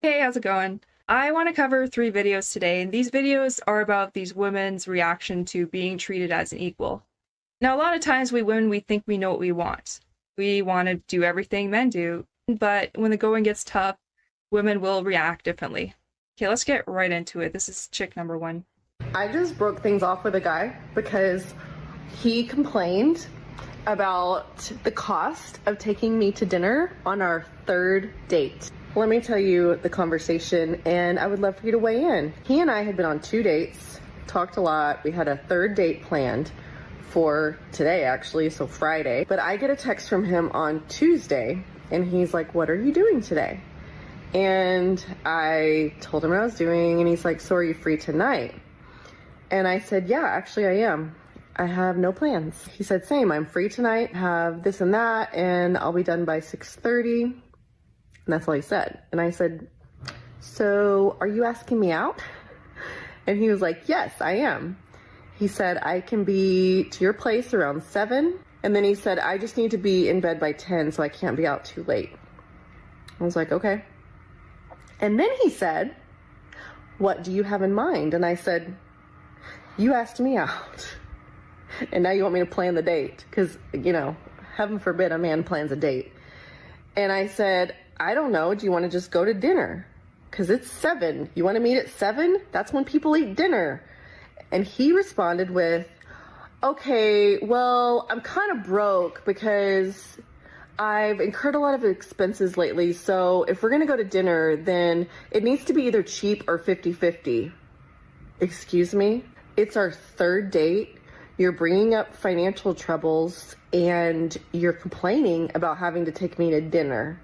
Hey, how's it going? I want to cover 3 videos today, and these videos are about these women's reaction to being treated as an equal. Now, a lot of times we women, we think we know what we want. We want to do everything men do, but when the going gets tough, women will react differently. Okay, let's get right into it. This is chick number 1. I just broke things off with a guy because he complained about the cost of taking me to dinner on our third date. Let me tell you the conversation, and I would love for you to weigh in. He and I had been on 2 dates, talked a lot. We had a third date planned for today, actually, so Friday. But I get a text from him on Tuesday, and he's like, "What are you doing today?" And I told him what I was doing, and he's like, "So are you free tonight?" And I said, "Yeah, actually I am. I have no plans." He said, "Same, I'm free tonight, have this and that, and I'll be done by 6:30. And that's all he said. And I said, "So are you asking me out?" And he was like, "Yes, I am." He said, "I can be to your place around 7. And then he said, "I just need to be in bed by 10, so I can't be out too late." I was like, "Okay." And then he said, "What do you have in mind?" And I said, "You asked me out. And now you want me to plan the date." Because, heaven forbid a man plans a date. And I said, "I don't know. Do you want to just go to dinner? Because it's 7. You want to meet at 7? That's when people eat dinner." And he responded with, "Okay, well, I'm kind of broke because I've incurred a lot of expenses lately. So if we're going to go to dinner, then it needs to be either cheap or 50-50. Excuse me? It's our third date. You're bringing up financial troubles and you're complaining about having to take me to dinner.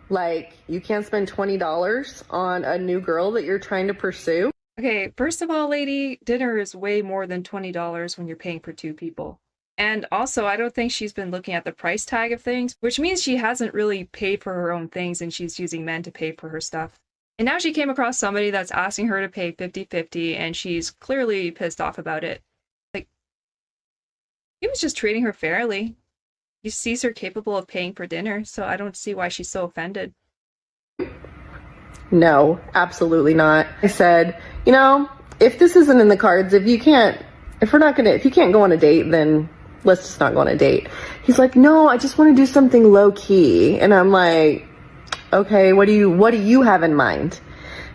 Like, you can't spend $20 on a new girl that you're trying to pursue?" Okay, first of all, lady, dinner is way more than $20 when you're paying for 2 people. And also, I don't think she's been looking at the price tag of things, which means she hasn't really paid for her own things and she's using men to pay for her stuff. And now she came across somebody that's asking her to pay 50-50, and she's clearly pissed off about it. Like, he was just treating her fairly. He sees her capable of paying for dinner, so I don't see why she's so offended. No, absolutely not. I said, if this isn't in the cards, if you can't go on a date, then let's just not go on a date. He's like, "No, I just want to do something low key." And I'm like, "Okay, what do you have in mind?"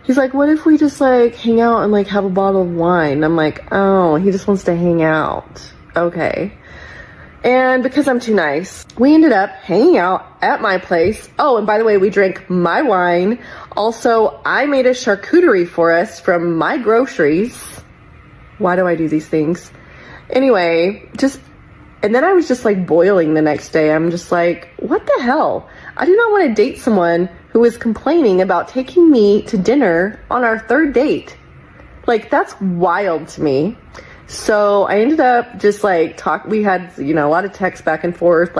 He's like, "What if we just hang out and have a bottle of wine?" I'm like, "Oh, he just wants to hang out. Okay." And because I'm too nice, we ended up hanging out at my place. Oh, and by the way, we drank my wine. Also, I made a charcuterie for us from my groceries. Why do I do these things? Anyway, and then I was just boiling the next day. I'm just like, what the hell? I do not want to date someone who is complaining about taking me to dinner on our third date. That's wild to me. So I ended up just we had, a lot of text back and forth,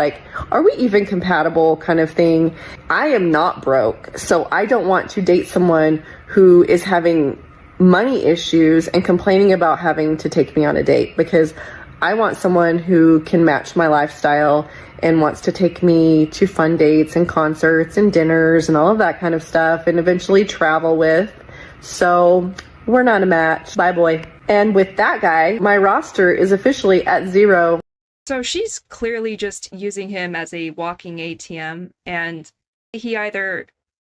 are we even compatible kind of thing. I am not broke, so I don't want to date someone who is having money issues and complaining about having to take me on a date, because I want someone who can match my lifestyle and wants to take me to fun dates and concerts and dinners and all of that kind of stuff and eventually travel with. So we're not a match. Bye, boy. And with that guy, my roster is officially at 0. So she's clearly just using him as a walking ATM, and he either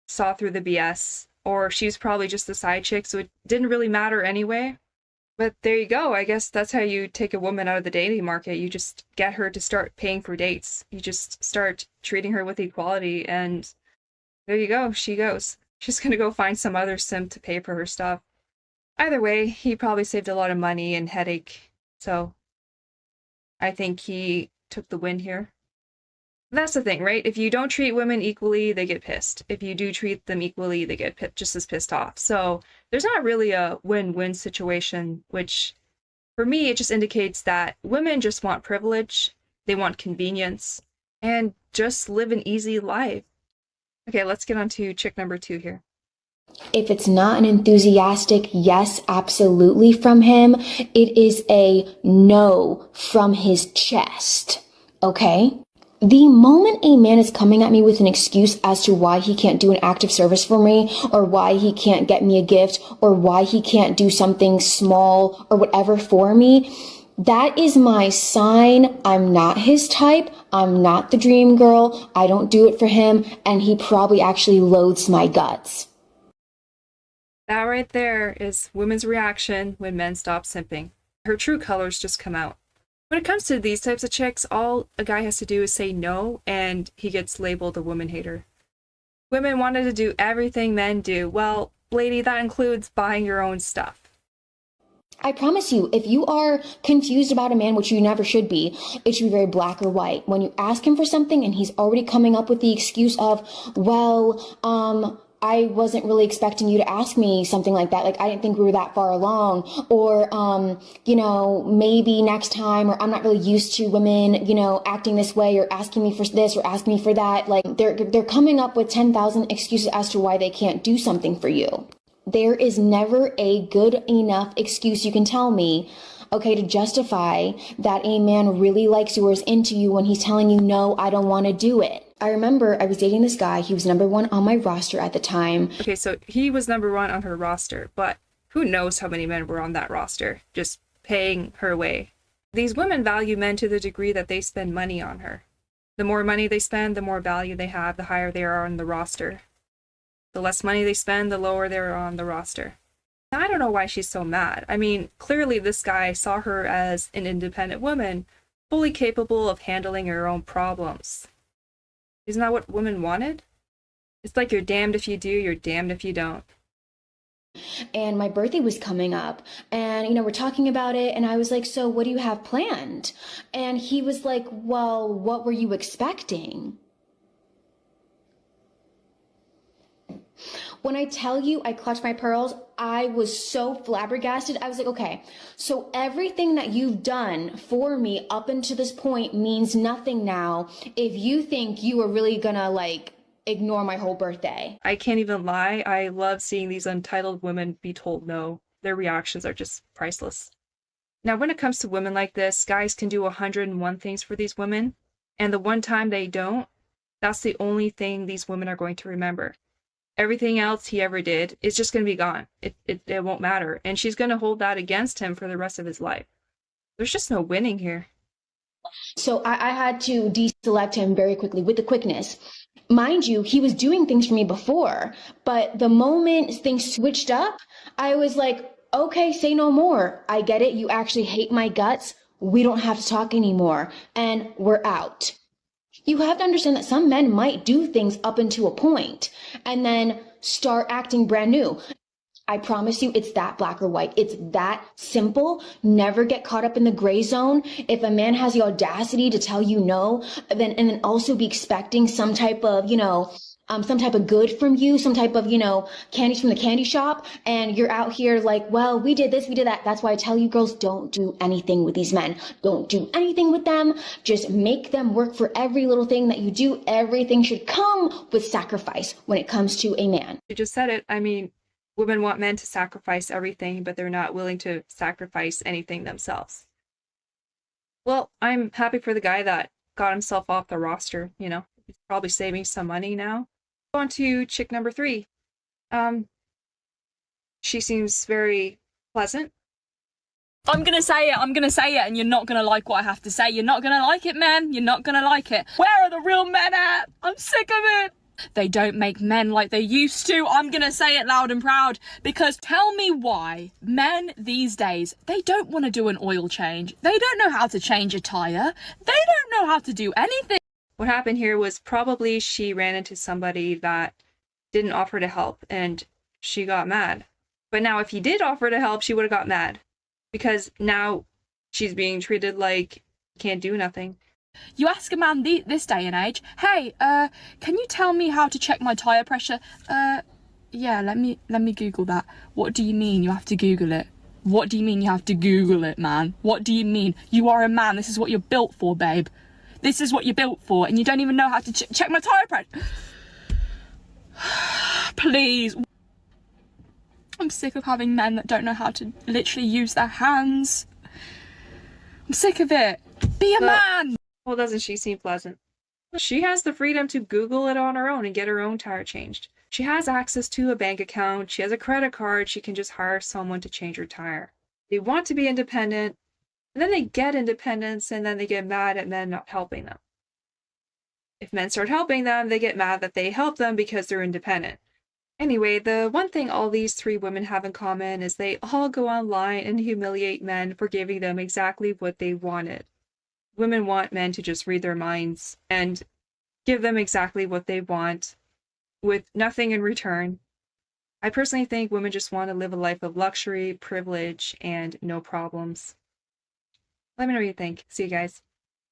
saw through the BS or she's probably just the side chick, so it didn't really matter anyway. But there you go. I guess that's how you take a woman out of the dating market. You just get her to start paying for dates. You just start treating her with equality, and there you go. She goes. She's gonna go find some other simp to pay for her stuff. Either way, he probably saved a lot of money and headache, so I think he took the win here. That's the thing, right? If you don't treat women equally, they get pissed. If you do treat them equally, they get just as pissed off. So there's not really a win-win situation, which for me, it just indicates that women just want privilege, they want convenience, and just live an easy life. Okay, let's get on to chick number 2 here. If it's not an enthusiastic yes, absolutely from him, it is a no from his chest. Okay? The moment a man is coming at me with an excuse as to why he can't do an act of service for me, or why he can't get me a gift, or why he can't do something small or whatever for me, that is my sign. I'm not his type. I'm not the dream girl. I don't do it for him. And he probably actually loathes my guts. That right there is women's reaction when men stop simping. Her true colors just come out. When it comes to these types of chicks, all a guy has to do is say no, and he gets labeled a woman hater. Women wanted to do everything men do. Well, lady, that includes buying your own stuff. I promise you, if you are confused about a man, which you never should be, it should be very black or white. When you ask him for something and he's already coming up with the excuse of, well, I wasn't really expecting you to ask me something like that. Like, I didn't think we were that far along. Or, maybe next time, or I'm not really used to women, acting this way, or asking me for this, or asking me for that. Like, they're coming up with 10,000 excuses as to why they can't do something for you. There is never a good enough excuse you can tell me, okay, to justify that a man really likes you or is into you when he's telling you, no, I don't want to do it. I remember I was dating this guy. He was number one on my roster at the time. Okay, so he was number one on her roster, but who knows how many men were on that roster, just paying her way. These women value men to the degree that they spend money on her. The more money they spend, the more value they have, the higher they are on the roster. The less money they spend, the lower they're on the roster. Now, I don't know why she's so mad. I mean, clearly this guy saw her as an independent woman, fully capable of handling her own problems. Isn't that what women wanted? It's like you're damned if you do, you're damned if you don't. And my birthday was coming up, and we're talking about it, and I was like, so what do you have planned? And he was like, well, what were you expecting? When I tell you I clutched my pearls, I was so flabbergasted. I was like, okay, so everything that you've done for me up until this point means nothing now if you think you are really gonna ignore my whole birthday. I can't even lie. I love seeing these untitled women be told no. Their reactions are just priceless. Now, when it comes to women like this, guys can do 101 things for these women, and the one time they don't, that's the only thing these women are going to remember. Everything else he ever did is just going to be gone. It won't matter. And she's going to hold that against him for the rest of his life. There's just no winning here. So I had to deselect him very quickly with the quickness. Mind you, he was doing things for me before, but the moment things switched up, I was like, okay, say no more. I get it. You actually hate my guts. We don't have to talk anymore. And we're out. You have to understand that some men might do things up until a point and then start acting brand new. I promise you, it's that black or white. It's that simple. Never get caught up in the gray zone. If a man has the audacity to tell you no, and then also be expecting some type of, some type of good from you, some type of, candies from the candy shop, and you're out here like, well, we did this, we did that. That's why I tell you girls, don't do anything with these men. Don't do anything with them. Just make them work for every little thing that you do. Everything should come with sacrifice when it comes to a man. You just said it. I mean, women want men to sacrifice everything, but they're not willing to sacrifice anything themselves. Well, I'm happy for the guy that got himself off the roster, He's probably saving some money now. On to chick number 3. She seems very pleasant. I'm gonna say it, and you're not gonna like what I have to say. You're not gonna like it, man. You're not gonna like it. Where are the real men at? I'm sick of it. They don't make men like they used to. I'm gonna say it loud and proud, because tell me why men these days, they don't want to do an oil change. They don't know how to change a tire. They don't know how to do anything. What happened here was probably she ran into somebody that didn't offer to help, and she got mad. But now if he did offer to help, she would have got mad, because now she's being treated like can't do nothing. You ask a man this day and age, hey, can you tell me how to check my tire pressure? Yeah, let me Google that. What do you mean you have to Google it? What do you mean you have to Google it, man? What do you mean? You are a man. This is what you're built for, babe. This is what you're built for, and you don't even know how to check my tire pressure. Please. I'm sick of having men that don't know how to literally use their hands. I'm sick of it. Be a man. Well, doesn't she seem pleasant? She has the freedom to Google it on her own and get her own tire changed. She has access to a bank account, she has a credit card, she can just hire someone to change her tire. They want to be independent, and then they get independence, and then they get mad at men not helping them. If men start helping them, they get mad that they help them because they're independent. Anyway, the one thing all these three women have in common is they all go online and humiliate men for giving them exactly what they wanted. Women want men to just read their minds and give them exactly what they want with nothing in return. I personally think women just want to live a life of luxury, privilege, and no problems. Let me know what you think. See you guys.